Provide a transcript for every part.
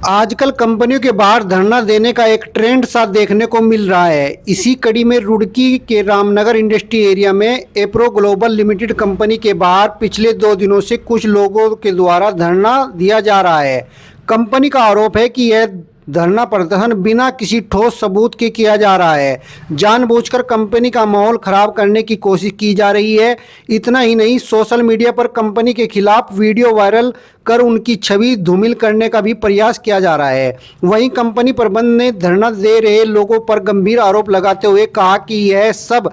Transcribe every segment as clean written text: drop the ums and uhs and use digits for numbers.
आजकल कंपनियों के बाहर धरना देने का एक ट्रेंड सा देखने को मिल रहा है। इसी कड़ी में रुड़की के रामनगर इंडस्ट्री एरिया में एप्रो ग्लोबल लिमिटेड कंपनी के बाहर पिछले 2 दिनों से कुछ लोगों के द्वारा धरना दिया जा रहा है। कंपनी का आरोप है कि यह धरना प्रदर्शन बिना किसी ठोस सबूत के किया जा रहा है। जानबूझकर कंपनी का माहौल खराब करने की कोशिश की जा रही है। इतना ही नहीं, सोशल मीडिया पर कंपनी के खिलाफ वीडियो वायरल कर उनकी छवि धूमिल करने का भी प्रयास किया जा रहा है। वहीं कंपनी प्रबंधन ने धरना दे रहे लोगों पर गंभीर आरोप लगाते हुए कहा कि यह सब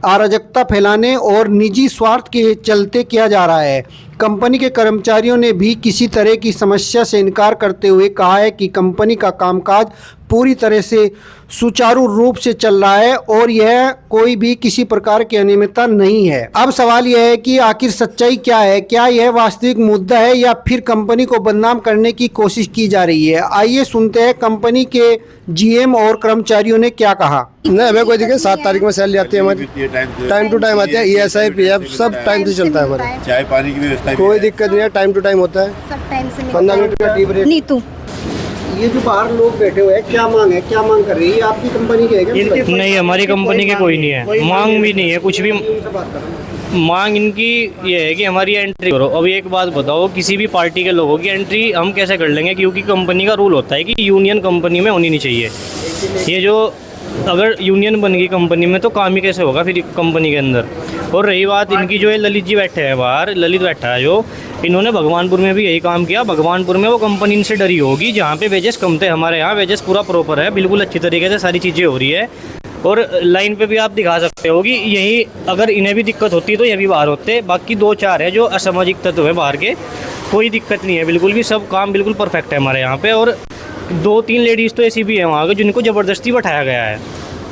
अराजकता फैलाने और निजी स्वार्थ के चलते किया जा रहा है। कंपनी के कर्मचारियों ने भी किसी तरह की समस्या से इनकार करते हुए कहा है कि कंपनी का कामकाज पूरी तरह से सुचारू रूप से चल रहा है और यह कोई भी किसी प्रकार की अनियमितता नहीं है। अब सवाल यह है कि आखिर सच्चाई क्या है? क्या यह वास्तविक मुद्दा है या फिर कंपनी को बदनाम करने की कोशिश की जा रही है? आइए सुनते हैं कंपनी के जीएम और कर्मचारियों ने क्या कहा। नहीं, हमें कोई दिक्कत। 7 तारीख में सैलरी आती है हमारी, टाइम टू टाइम आती है। ESI PF सब टाइम से चलता है हमारा। चाय पानी की व्यवस्था कोई दिक्कत नहीं है, टाइम टू टाइम होता है। सब टाइम से 15 मिनट का टी ब्रेक। नीतू, ये जो बाहर लोग बैठे हुए हैं, क्या मांग है? क्या मांग कर रही है? आपकी कंपनी की है क्या? नहीं, हमारी कंपनी के कोई नहीं है, मांग भी नहीं है कुछ भी। मांग इनकी ये है कि हमारी एंट्री करो। अब एक बात बताओ, किसी भी पार्टी के लोगों की एंट्री हम कैसे कर लेंगे? क्योंकि कंपनी का रूल होता है कि यूनियन कंपनी में होनी नहीं चाहिए। ये जो अगर यूनियन बन गई कंपनी में तो काम ही कैसे होगा फिर कंपनी के अंदर। और रही बात इनकी, जो है ललित जी बैठे हैं बाहर, ललित बैठा है जो, इन्होंने भगवानपुर में भी यही काम किया। भगवानपुर में वो कंपनी इनसे डरी होगी जहाँ पे वेजेस कम थे। हमारे यहाँ वेजेस पूरा प्रॉपर है, बिल्कुल अच्छी तरीके से सारी चीज़ें हो रही है। और लाइन पे भी आप दिखा सकते हो कि यही अगर इन्हें भी दिक्कत होती तो ये भी बाहर होते। बाकी 2-4 है जो असामाजिक तत्व है बाहर के, कोई दिक्कत नहीं है बिल्कुल भी। सब काम बिल्कुल परफेक्ट है हमारे यहाँ पे। और 2-3 लेडीज़ तो ऐसी भी हैं वहाँ के जिनको ज़बरदस्ती बैठाया गया है।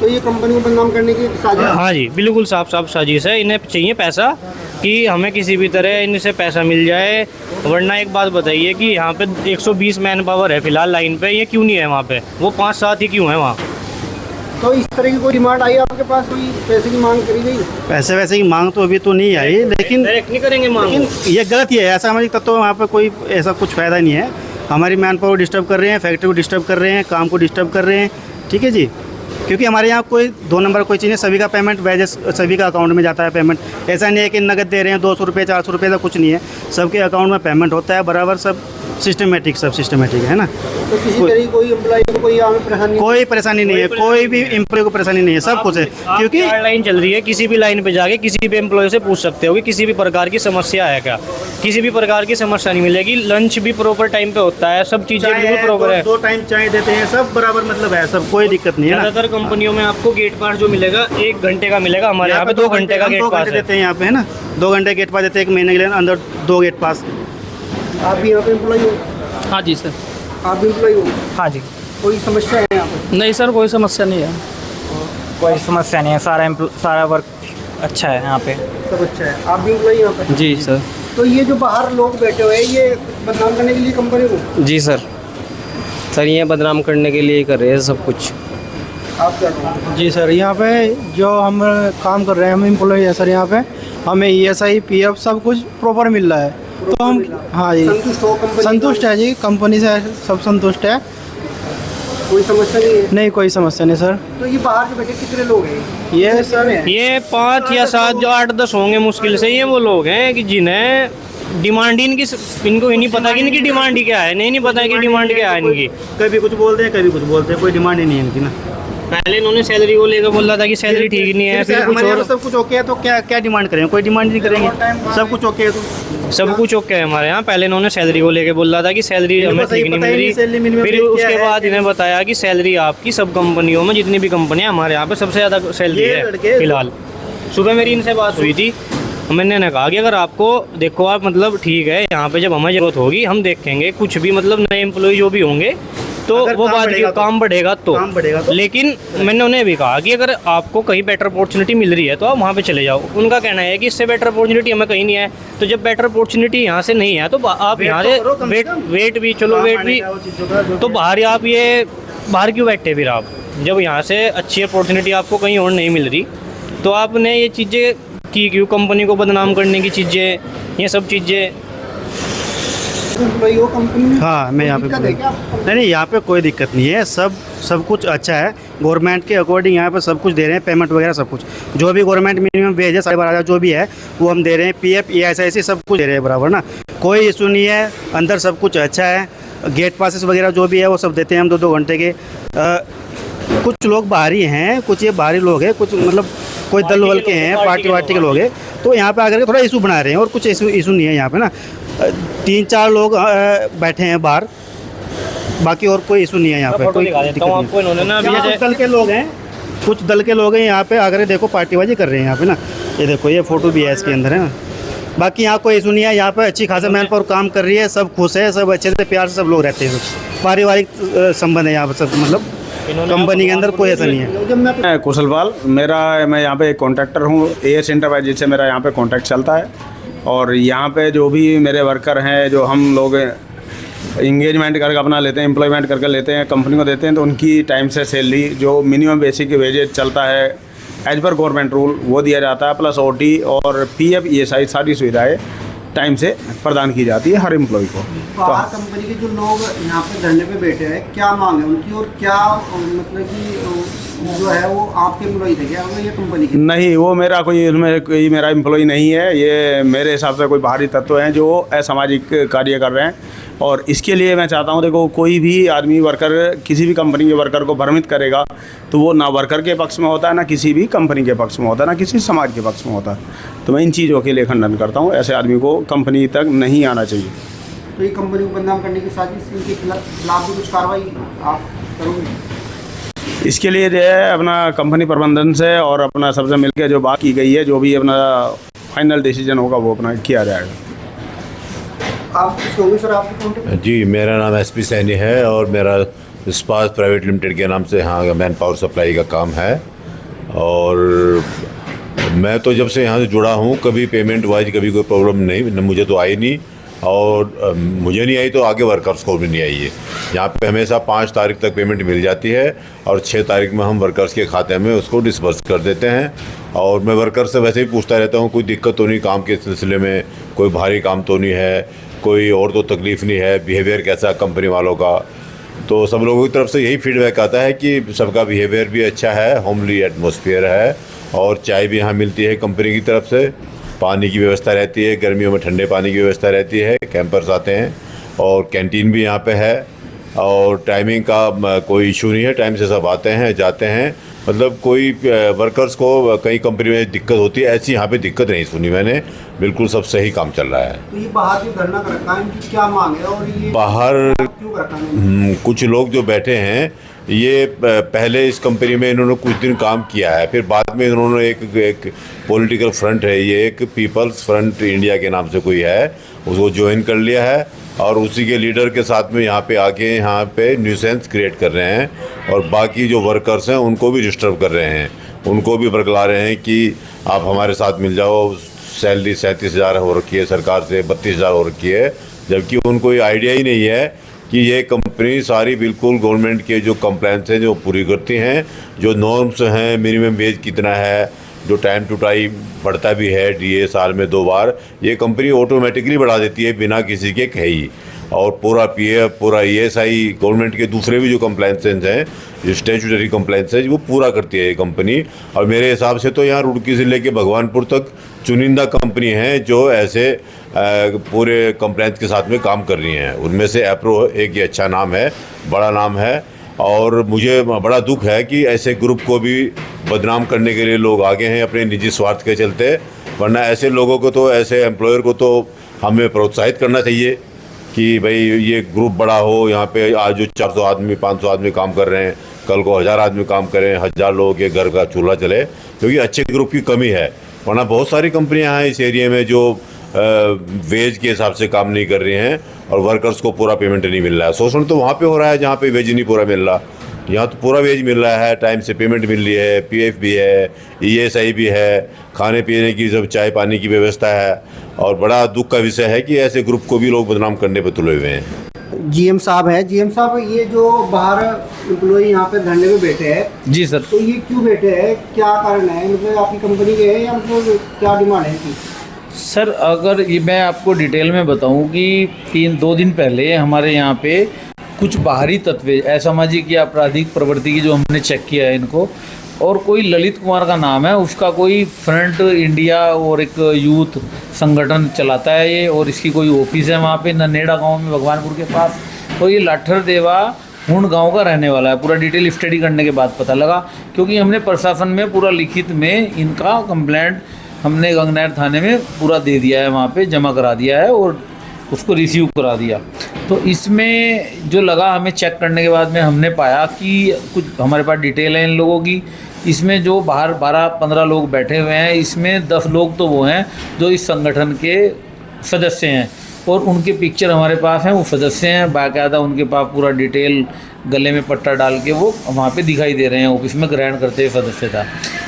तो ये कंपनी को बदनाम करने की साजिश? हाँ जी, बिल्कुल साफ साफ साजिश है। इन्हें चाहिए पैसा, कि हमें किसी भी तरह इनसे पैसा मिल जाए। वरना एक बात बताइए कि यहाँ पे 120 मैन पावर है फिलहाल लाइन पे, ये क्यों नहीं है वहाँ पे? वो 5-7 ही क्यों है वहाँ? तो इस तरह की कोई डिमांड आई आपके पास? कोई पैसे की मांग करी गई? पैसे वैसे की मांग तो अभी तो नहीं आई, लेकिन डायरेक्ट नहीं करेंगे मांग। ये गलत ही है। ऐसा हमारी तत्व वहाँ पर कोई ऐसा कुछ फ़ायदा नहीं है। हमारी मैन पावर डिस्टर्ब कर रहे हैं, फैक्ट्री को डिस्टर्ब कर रहे हैं, काम को डिस्टर्ब कर रहे हैं। ठीक है जी, क्योंकि हमारे यहाँ कोई 2 नंबर कोई चीज़ है। सभी का पेमेंट वेजेस सभी का अकाउंट में जाता है पेमेंट। ऐसा नहीं है कि नगद दे रहे हैं 200 रुपये 400 रुपये, का कुछ नहीं है। सबके अकाउंट में पेमेंट होता है बराबर, सब सिस्टमेटिक है ना। तो किसी तरह कोई एम्प्लॉय को कोई परेशानी नहीं है, कोई भी एम्प्लॉय को परेशानी नहीं है, सब कुछ है। क्योंकि लाइन चल रही है, किसी भी लाइन पे जाके किसी भी एम्प्लॉय से पूछ सकते हो कि किसी भी प्रकार की समस्या है क्या। किसी भी प्रकार की समस्या नहीं मिलेगी। लंच भी प्रॉपर टाइम पे होता है, सब चीज़ें बिल्कुल प्रॉपर है। 2 टाइम चाय देते हैं, सब बराबर मतलब है, सब कोई दिक्कत नहीं है। ज़्यादातर कंपनियों में आपको गेट पास जो मिलेगा 1 घंटे का मिलेगा, हमारे यहाँ पे 2 घंटे का गेट पास देते हैं यहाँ पे, है ना। 2 घंटे गेट पास देते हैं, 1 महीने के लिए अंदर 2 गेट पास। आप भी यहाँ पे एम्प्लॉय हो? हाँ जी सर। आप भी एम्प्लॉय हो? हाँ जी। कोई समस्या है यहाँ पे? नहीं सर, कोई समस्या नहीं है। कोई समस्या नहीं है, सारा वर्क अच्छा है यहाँ पे। सब अच्छा है। आप भी एम्प्लॉय यहाँ पे? जी सर। तो ये जो बाहर लोग बैठे हुए हैं, ये बदनाम करने के लिए कंपनी को? जी सर, ये बदनाम करने के लिए ही कर रहे हैं सब कुछ। आप क्या कहोगे? जी सर, यहाँ पे जो हम काम कर रहे हैं, हम एम्प्लॉय है सर। यहाँ पे हमें ESI PF सब कुछ प्रॉपर मिल रहा है। तो हम हाँ जी संतुष्ट हो कंपनी? संतुष्ट है जी, कंपनी से सब संतुष्ट है। कोई समस्या नहीं है? नहीं, कोई समस्या नहीं सर। तो ये बाहर जो बैठे कितने लोग हैं? ये सर ये 5 या 7 जो 8-10 होंगे मुश्किल से। ये वो लोग हैं कि जिन्हें डिमांड इनको ही नहीं पता कि इनकी डिमांड क्या है। नहीं पता है कि डिमांड क्या है इनकी। कभी कुछ बोलते हैं, कभी कुछ बोलते हैं, कोई डिमांड ही नहीं है इनकी ना। पहले इन्होंने सैलरी को लेकर बोला था कि सैलरी ठीक नहीं है, फिर कुछ और। सब कुछ ओके है तो क्या डिमांड करेंगे? कोई डिमांड नहीं करेंगे, सब कुछ ओके है तो। सब कुछ ओके है हमारे यहाँ। पहले इन्होंने सैलरी को लेकर बोला था कि सैलरी हमें ठीक नहीं मिल रही। फिर उसके बाद इन्हें बताया कि सैलरी आपकी सब कंपनियों में, जितनी भी कंपनियाँ, हमारे यहाँ पे सबसे ज़्यादा सैलरी है फिलहाल। सुबह मेरी इनसे बात हुई थी, मैंने कहा कि अगर आपको देखो आप मतलब ठीक है, यहाँ पे जब हमें ज़रूरत होगी हम देखेंगे, कुछ भी मतलब नए एम्प्लॉय जो भी होंगे तो वो बात की काम बढ़ेगा तो। लेकिन मैंने उन्हें भी कहा कि अगर आपको कहीं बेटर अपॉर्चुनिटी मिल रही है तो आप वहाँ पे चले जाओ। उनका कहना है कि इससे बेटर अपॉर्चुनिटी हमें कहीं नहीं है। तो जब बेटर अपॉर्चुनिटी यहाँ से नहीं है तो आप यहाँ से वेट भी चलो वेट भी तो बाहर आप ये बाहर क्यों बैठे फिर आप? जब यहाँ से अच्छी अपॉर्चुनिटी आपको कहीं और नहीं मिल रही तो आपने ये चीज़ें की क्यों? कंपनी को बदनाम करने की चीज़ें, ये सब चीज़ें आप एम्प्लॉई हो कंपनी में? हाँ, मैं यहाँ पे दिक्कत है क्या? नहीं, यहाँ पे कोई दिक्कत नहीं है, सब कुछ अच्छा है। गवर्नमेंट के अकॉर्डिंग यहाँ पे सब कुछ दे रहे हैं, पेमेंट वगैरह सब कुछ। जो भी गवर्नमेंट मिनिमम वेज है 12,500 जो भी है वो हम दे रहे हैं। PF ESI सब कुछ दे रहे हैं बराबर ना, कोई इशू नहीं है। अंदर सब कुछ अच्छा है। गेट पासेस वगैरह जो भी है वो सब देते हैं हम 2-2 घंटे के। कुछ लोग बाहरी हैं, कुछ ये बाहरी लोग हैं, कुछ मतलब कोई दल वल के हैं, पार्टी वार्टी के लोग हैं, तो यहाँ पे आकर के थोड़ा इशू बना रहे हैं। और कुछ इशू नहीं है यहाँ पे ना। 3-4 लोग बैठे हैं बाहर, बाकी और कोई इशू नहीं है यहाँ पे। कोई दिक्कत नहीं। आपको इन्होंने ना अभी कुछ जैसे दल के लोग हैं, कुछ दल के लोग हैं यहाँ पे आकर देखो पार्टीबाजी कर रहे हैं यहाँ पे ना। ये देखो, ये फोटो भी है इसके अंदर है ना। बाकी यहाँ कोई इशू नहीं है। यहाँ पे अच्छी खासा मैन पावर काम कर रही है, सब खुश है, सब अच्छे से प्यार से सब लोग रहते हैं। पारिवारिक संबंध है यहाँ पे सब, मतलब कंपनी के अंदर कोई ऐसा नहीं है। मैं कुशलपाल, मैं यहाँ पे कॉन्ट्रैक्टर हूँ। AS एंटरप्राइजेज से मेरा यहाँ पे कॉन्ट्रैक्ट चलता है। और यहाँ पे जो भी मेरे वर्कर हैं, जो हम लोग इंगेजमेंट करके अपना लेते हैं, एम्प्लॉयमेंट करके लेते हैं, कंपनी को देते हैं, तो उनकी टाइम से सैलरी जो मिनिमम बेसिक वेजेज चलता है एज पर गवर्नमेंट रूल वो दिया जाता है। प्लस OT और PF ESI सारी सुविधाएँ टाइम से प्रदान की जाती है हर एम्प्लॉय को। बाहर कंपनी के जो लोग यहाँ पे धरने पे बैठे हैं, क्या मांग है उनकी और क्या मतलब कि जो है वो आपके एम्प्लॉई थे क्या, वो ये कंपनी के? नहीं, वो मेरा कोई मेरा एम्प्लॉय नहीं है। ये मेरे हिसाब से कोई बाहरी तत्व हैं जो असामाजिक कार्य कर रहे हैं। और इसके लिए मैं चाहता हूँ, देखो, कोई भी आदमी वर्कर किसी भी कंपनी के वर्कर को भ्रमित करेगा तो वो ना वर्कर के पक्ष में होता है, ना किसी भी कंपनी के पक्ष में होता है, ना किसी समाज के पक्ष में होता है। तो मैं इन चीज़ों के लिए खंडन करता हूँ। ऐसे आदमी को कंपनी तक नहीं आना चाहिए। तो ये कंपनी को बदनाम करने की साजिश, इनके खिलाफ भी कुछ कार्रवाई आप करोगे? इसके लिए जो है अपना कंपनी प्रबंधन से और अपना सबसे मिलकर जो बात की गई है, जो भी अपना फाइनल डिसीजन होगा वो अपना किया जाएगा। आप कुछ होंगे सर आपके कॉन्टेक्ट? जी, मेरा नाम SP सैनी है और मेरा इस्पात प्राइवेट लिमिटेड के नाम से यहाँ मैन पावर सप्लाई का काम है। और मैं तो जब से यहाँ से जुड़ा हूँ, कभी पेमेंट वाइज कभी कोई प्रॉब्लम नहीं, मुझे तो आई नहीं। और मुझे नहीं आई तो आगे वर्कर्स को भी नहीं आई है। यहाँ पे हमेशा 5 तारीख तक पेमेंट मिल जाती है और 6 तारीख में हम वर्कर्स के खाते में उसको डिस्बर्स कर देते हैं। और मैं वर्कर से वैसे ही पूछता रहता हूँ, कोई दिक्कत तो नहीं काम के सिलसिले में, कोई भारी काम तो नहीं है, कोई और तो तकलीफ़ नहीं है, बिहेवियर कैसा कंपनी वालों का। तो सब लोगों की तरफ से यही फीडबैक आता है कि सबका बिहेवियर भी अच्छा है, होमली एटमॉस्फेयर है। और चाय भी यहाँ मिलती है कंपनी की तरफ से, पानी की व्यवस्था रहती है, गर्मियों में ठंडे पानी की व्यवस्था रहती है, कैंपर्स आते हैं। और कैंटीन भी यहाँ पे है। और टाइमिंग का कोई इशू नहीं है, टाइम से सब आते हैं जाते हैं। मतलब कोई वर्कर्स को कई कंपनी में दिक्कत होती है, ऐसी यहाँ पे दिक्कत नहीं सुनी मैंने। बिल्कुल सब सही काम चल रहा है। तो ये बाहर जो धरना कर रखा है, इनकी क्या मांग है और ये बाहर क्यों कर रखा है? कुछ लोग जो बैठे हैं, ये पहले इस कंपनी में इन्होंने कुछ दिन काम किया है, फिर बाद में इन्होंने एक पॉलिटिकल फ्रंट है, ये एक पीपल्स फ्रंट इंडिया के नाम से कोई है, उसको ज्वाइन कर लिया है। और उसी के लीडर के साथ में यहाँ पे आके यहाँ पे न्यूसेंस क्रिएट कर रहे हैं। और बाकी जो वर्कर्स हैं उनको भी डिस्टर्ब कर रहे हैं, उनको भी बरगला रहे हैं कि आप हमारे साथ मिल जाओ। सैलरी 37,000 हो रखी है सरकार से, 32,000 हो रखी है, जबकि उनको ये आइडिया ही नहीं है कि ये कंपनी सारी बिल्कुल गवर्नमेंट के जो कंप्लायंस हैं जो पूरी करती हैं, जो नॉर्म्स हैं, मिनिमम वेज कितना है, जो टाइम टू टाइम बढ़ता भी है, DA साल में 2 बार, ये कंपनी ऑटोमेटिकली बढ़ा देती है बिना किसी के कहे ही। और पूरा PF, पूरा ESI, गवर्नमेंट के दूसरे भी जो कंप्लायंसेस हैं, स्टैट्यूटरी कंप्लायंसेस, वो पूरा करती है ये कंपनी। और मेरे हिसाब से तो यहाँ रुड़की से लेके भगवानपुर तक चुनिंदा कंपनी हैं जो ऐसे पूरे कंप्लायंस के साथ में काम कर रही हैं। उनमें से एप्रो एक ये अच्छा नाम है, बड़ा नाम है। और मुझे बड़ा दुख है कि ऐसे ग्रुप को भी बदनाम करने के लिए लोग आगे हैं अपने निजी स्वार्थ के चलते। वरना ऐसे लोगों को तो, ऐसे एम्प्लॉयर को तो हमें प्रोत्साहित करना चाहिए कि भाई ये ग्रुप बड़ा हो। यहाँ पे आज जो 400 आदमी 500 आदमी काम कर रहे हैं, कल को 1000 आदमी काम करें, 1000 लोगों के घर का चूल्हा चले, क्योंकि अच्छे ग्रुप की कमी है। वरना बहुत सारी कंपनियाँ हैं इस एरिया में जो वेज के हिसाब से काम नहीं कर रही हैं और वर्कर्स को पूरा पेमेंट नहीं मिल रहा है। शोषण तो वहाँ पे हो रहा है जहाँ पे वेज नहीं पूरा मिल रहा, यहाँ तो पूरा वेज मिल रहा है, टाइम से पेमेंट मिल रही है, PF भी है, ESI भी है, खाने पीने की सब चाय पानी की व्यवस्था है। और बड़ा दुख का विषय है कि ऐसे ग्रुप को भी लोग बदनाम करने पर तुले हुए हैं। GM साहब है, GM साहब, ये जो बाहर एम्प्लॉई यहाँ पे धरने में बैठे हैं, जी सर। तो ये क्यों बैठे हैं, क्या कारण है? मतलब आपकी कंपनी के है या मतलब क्या डिमांड है इनकी? सर अगर ये मैं आपको डिटेल में बताऊं कि 2 दिन पहले हमारे यहाँ पे कुछ बाहरी तत्व असामाजिक या आपराधिक प्रवृत्ति की जो हमने चेक किया है इनको, और कोई ललित कुमार का नाम है, उसका कोई फ्रंट इंडिया और एक यूथ संगठन चलाता है ये, और इसकी कोई ऑफिस है वहाँ पे ननेड़ा गांव में भगवानपुर के पास, और ये लाठर देवा हुण गांव का रहने वाला है। पूरा डिटेल स्टडी करने के बाद पता लगा, क्योंकि हमने प्रशासन में पूरा लिखित में इनका कंप्लेंट हमने गंगनहर थाने में पूरा दे दिया है, वहाँ पे जमा करा दिया है और उसको रिसीव करा दिया। तो इसमें जो लगा हमें चेक करने के बाद में हमने पाया कि कुछ हमारे पास डिटेल है इन लोगों की। इसमें जो बाहर 12-15 लोग बैठे हुए हैं, इसमें 10 लोग तो वो हैं जो इस संगठन के सदस्य हैं, और उनके पिक्चर हमारे पास हैं, वो सदस्य हैं बाकायदा, उनके पास पूरा डिटेल गले में पट्टा डाल के वो वहाँ पे दिखाई दे रहे हैं ऑफिस में ग्रहण करते हुए सदस्यता।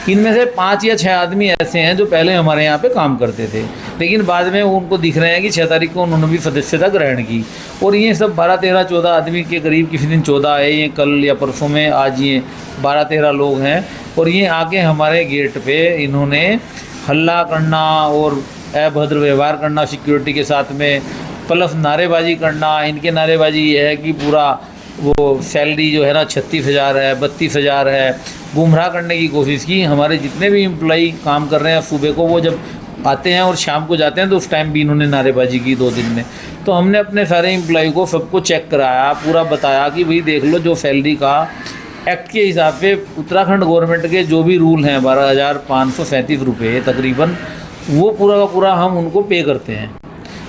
इनमें से 5 या 6 आदमी ऐसे हैं जो पहले हमारे यहाँ पे काम करते थे, लेकिन बाद में उनको दिख रहे हैं कि 6 तारीख को उन्होंने भी सदस्यता ग्रहण की। और ये सब 12-13-14 आदमी के करीब, किसी दिन 14 आए, ये कल या परसों में, आज ये 12-13 लोग हैं। और ये आके हमारे गेट पे इन्होंने हल्ला करना और अभद्र व्यवहार करना सिक्योरिटी के साथ में, प्लस नारेबाजी करना। इनके नारेबाजी ये है कि पूरा वो सैलरी जो है ना 36,000 है, 32,000 है, गुमराह करने की कोशिश की। हमारे जितने भी एम्प्लॉई काम कर रहे हैं सुबह को, वो जब आते हैं और शाम को जाते हैं तो उस टाइम भी इन्होंने नारेबाजी की 2 दिन में। तो हमने अपने सारे एम्प्लॉई को सबको चेक कराया, पूरा बताया कि भाई देख लो, जो सैलरी का एक्ट के हिसाब से उत्तराखंड गवर्नमेंट के जो भी रूल हैं 12,537 रुपये तकरीबन, वो पूरा का पूरा हम उनको पे करते हैं।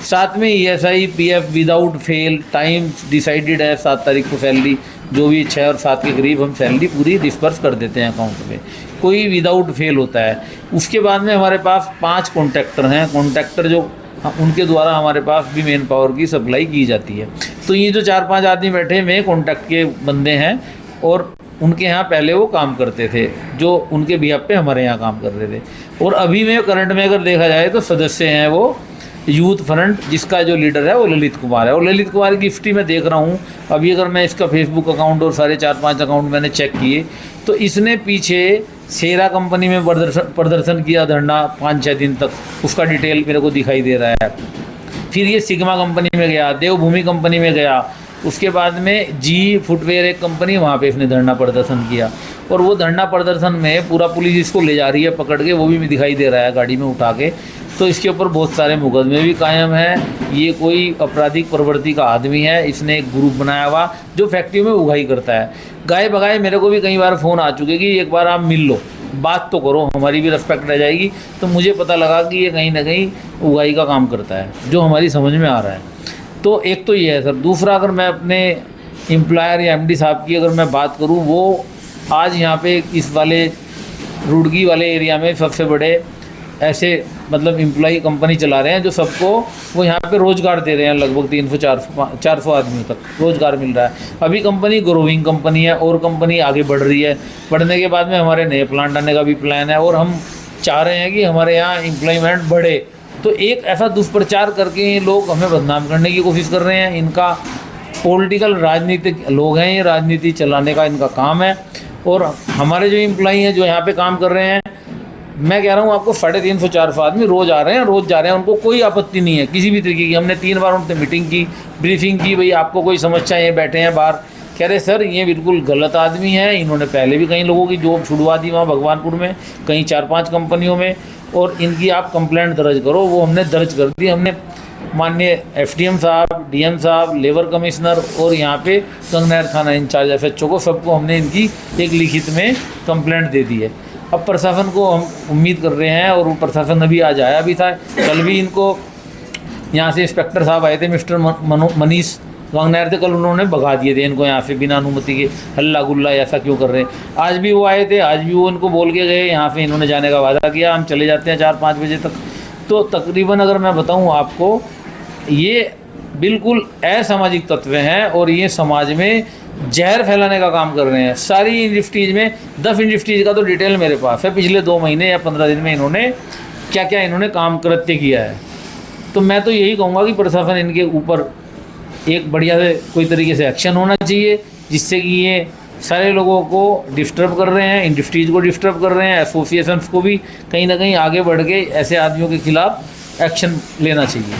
साथ में ESI PF without fail, time decided है 7 तारीख को सैलरी, जो भी 6 और 7 के करीब हम सैलरी पूरी डिस्पर्स कर देते हैं अकाउंट में, कोई विदाउट फेल होता है। उसके बाद में हमारे पास 5 कॉन्ट्रैक्टर हैं, कॉन्ट्रैक्टर जो उनके द्वारा हमारे पास भी मैन पावर की सप्लाई की जाती है। तो ये जो 4-5 आदमी बैठे हुए कॉन्ट्रैक्ट के बंदे हैं, और उनके यहाँ पहले वो काम करते थे, जो उनके बिहाफ पे हमारे यहाँ काम कर रहे थे। और अभी में करंट में अगर देखा जाए तो सदस्य हैं वो यूथ फ्रंट, जिसका जो लीडर है वो ललित कुमार है। और ललित कुमार की हिस्ट्री में देख रहा हूँ अभी, अगर मैं इसका फेसबुक अकाउंट और सारे 4-5 अकाउंट मैंने चेक किए, तो इसने पीछे शेरा कंपनी में प्रदर्शन किया धरना 5-6 दिन तक, उसका डिटेल मेरे को दिखाई दे रहा है। फिर ये सिग्मा कंपनी में गया, देवभूमि कंपनी में गया, उसके बाद में जी फुटवेयर एक कंपनी, वहाँ पे इसने धरना प्रदर्शन किया। और वो धरना प्रदर्शन में पूरा पुलिस इसको ले जा रही है पकड़ के, वो भी दिखाई दे रहा है गाड़ी में उठा के। तो इसके ऊपर बहुत सारे मुकदमे भी कायम हैं। ये कोई आपराधिक प्रवृत्ति का आदमी है, इसने एक ग्रुप बनाया हुआ जो फैक्ट्री में उगाई करता है। गाय बगाए मेरे को भी कई बार फ़ोन आ चुके कि एक बार आप मिल लो, बात तो करो, हमारी भी रिस्पेक्ट रह जाएगी। तो मुझे पता लगा कि ये कहीं ना कहीं उगाई का काम करता है, जो हमारी समझ में आ रहा है। तो एक तो ये है सर। दूसरा, अगर मैं अपने एम्प्लॉयर या MD साहब की अगर मैं बात करूँ, वो आज यहाँ पे इस वाले रुड़की वाले एरिया में सबसे बड़े ऐसे मतलब एम्प्लॉई कंपनी चला रहे हैं, जो सबको वो यहाँ पे रोज़गार दे रहे हैं। लगभग 300-400 आदमियों तक रोज़गार मिल रहा है। अभी कंपनी ग्रोइंग कंपनी है और कंपनी आगे बढ़ रही है। बढ़ने के बाद में हमारे नए प्लांट आने का भी प्लान है, और हम चाह रहे हैं कि हमारे यहाँ एम्प्लॉयमेंट बढ़े। तो एक ऐसा दुष्प्रचार करके ये लोग हमें बदनाम करने की कोशिश कर रहे हैं। इनका पॉलिटिकल राजनीतिक लोग हैं, ये राजनीति चलाने का इनका काम है। और हमारे जो एम्प्लॉई हैं जो यहाँ पे काम कर रहे हैं, मैं कह रहा हूँ आपको 350-400 आदमी रोज़ आ रहे हैं, रोज़ जा रहे हैं, उनको कोई आपत्ति नहीं है किसी भी तरीके की। हमने 3 बार उनसे मीटिंग की, ब्रीफिंग की, भाई आपको कोई समस्या, ये बैठे हैं बाहर, कह रहे सर ये बिल्कुल गलत आदमी है, इन्होंने पहले भी कई लोगों की जॉब छुड़वा दी वहाँ भगवानपुर में, कहीं 4-5 कंपनियों में, और इनकी आप कंप्लेंट दर्ज करो। वो हमने दर्ज कर दी। हमने माननीय FDM साहब, DM साहब, लेबर कमिश्नर और यहाँ पे गंगनहर थाना इंचार्ज FHO को, सबको हमने इनकी एक लिखित में कंप्लेंट दे दी है। अब प्रशासन को हम उम्मीद कर रहे हैं, और वो प्रशासन अभी आज आया भी था, कल भी इनको यहाँ से इंस्पेक्टर साहब आए थे, मिस्टर मनीष गंगनहर थे, कल उन्होंने भगा दिए थे इनको यहाँ से बिना अनुमति के, हल्ला गुल्ला ऐसा क्यों कर रहे हैं। आज भी वो आए थे, आज भी वो इनको बोल के गए, यहाँ से इन्होंने जाने का वादा किया, हम चले जाते हैं 4-5 बजे तक। तो तकरीबन अगर मैं बताऊँ आपको, ये बिल्कुल असामाजिक तत्व हैं, और ये समाज में जहर फैलाने का काम कर रहे हैं। सारी इंडस्ट्रीज़ में 10 इंडस्ट्रीज़ का तो डिटेल मेरे पास है, पिछले 2 महीने या 15 दिन में इन्होंने क्या क्या इन्होंने काम कृत्य किया है। तो मैं तो यही कहूँगा कि प्रशासन इनके ऊपर एक बढ़िया से कोई तरीके से एक्शन होना चाहिए, जिससे कि ये सारे लोगों को डिस्टर्ब कर रहे हैं, इंडस्ट्रीज़ को डिस्टर्ब कर रहे हैं, एसोसिएशंस को भी कहीं ना कहीं आगे बढ़ के ऐसे आदमियों के खिलाफ एक्शन लेना चाहिए।